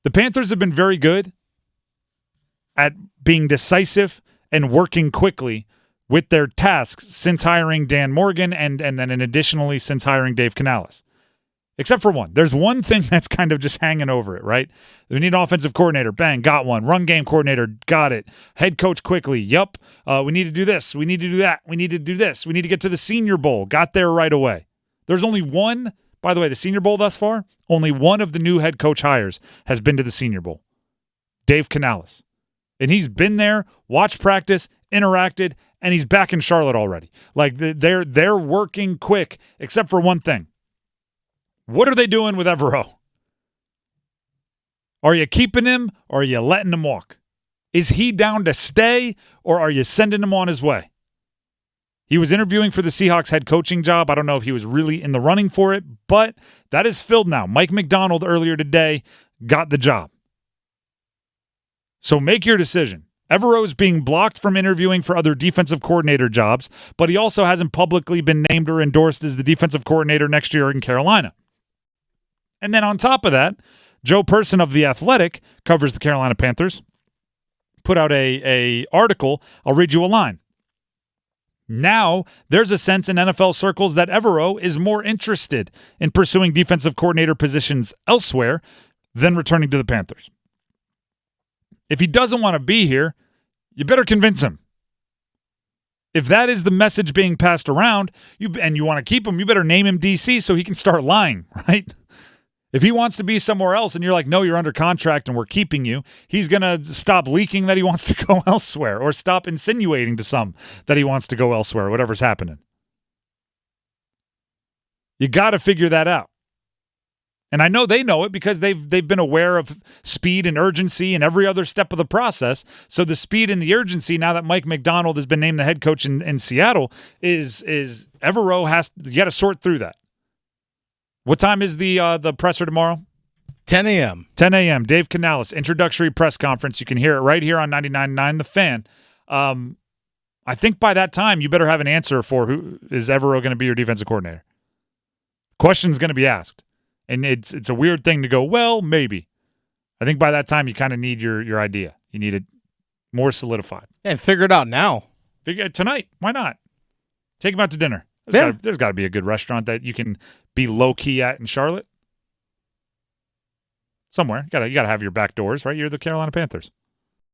The Panthers have been very good at being decisive and working quickly with their tasks since hiring Dan Morgan and then additionally since hiring Dave Canales. Except for one. There's one thing that's kind of just hanging over it, right? We need an offensive coordinator. Bang, got one. Run game coordinator, got it. Head coach quickly. Yup. We need to do this. We need to do that. We need to do this. We need to get to the Senior Bowl. Got there right away. There's only one, by the way, the Senior Bowl thus far, only one of the new head coach hires has been to the Senior Bowl. Dave Canales. And he's been there, watched practice, interacted, and he's back in Charlotte already. Like, they're working quick, except for one thing. What are they doing with Evero? Are you keeping him or are you letting him walk? Is he down to stay or are you sending him on his way? He was interviewing for the Seahawks head coaching job. I don't know if he was really in the running for it, but that is filled now. Mike McDonald earlier today got the job. So make your decision. Evero is being blocked from interviewing for other defensive coordinator jobs, but he also hasn't publicly been named or endorsed as the defensive coordinator next year in Carolina. And then on top of that, Joe Person of The Athletic covers the Carolina Panthers, put out a article. I'll read you a line. Now, there's a sense in NFL circles that Evero is more interested in pursuing defensive coordinator positions elsewhere than returning to the Panthers. If he doesn't want to be here, you better convince him. If that is the message being passed around, and you want to keep him, you better name him DC so he can start lying, right? If he wants to be somewhere else and you're like, no, you're under contract and we're keeping you, he's going to stop leaking that he wants to go elsewhere or stop insinuating to some that he wants to go elsewhere, whatever's happening. You got to figure that out. And I know they know it because they've been aware of speed and urgency in every other step of the process. So the speed and the urgency, now that Mike McDonald has been named the head coach in Seattle, is Evero you got to sort through that. What time is the presser tomorrow? 10 a.m. 10 a.m. Dave Canales, introductory press conference. You can hear it right here on 99.9 The Fan. I think by that time, you better have an answer for who is Evero going to be your defensive coordinator. Question's going to be asked. And it's a weird thing to go, well, maybe. I think by that time, you kind of need your idea. You need it more solidified. Yeah, figure it out now. Figure it tonight. Why not? Take him out to dinner. There's got to be a good restaurant that you can be low-key at in Charlotte. Somewhere. You gotta have your back doors, right? You're the Carolina Panthers.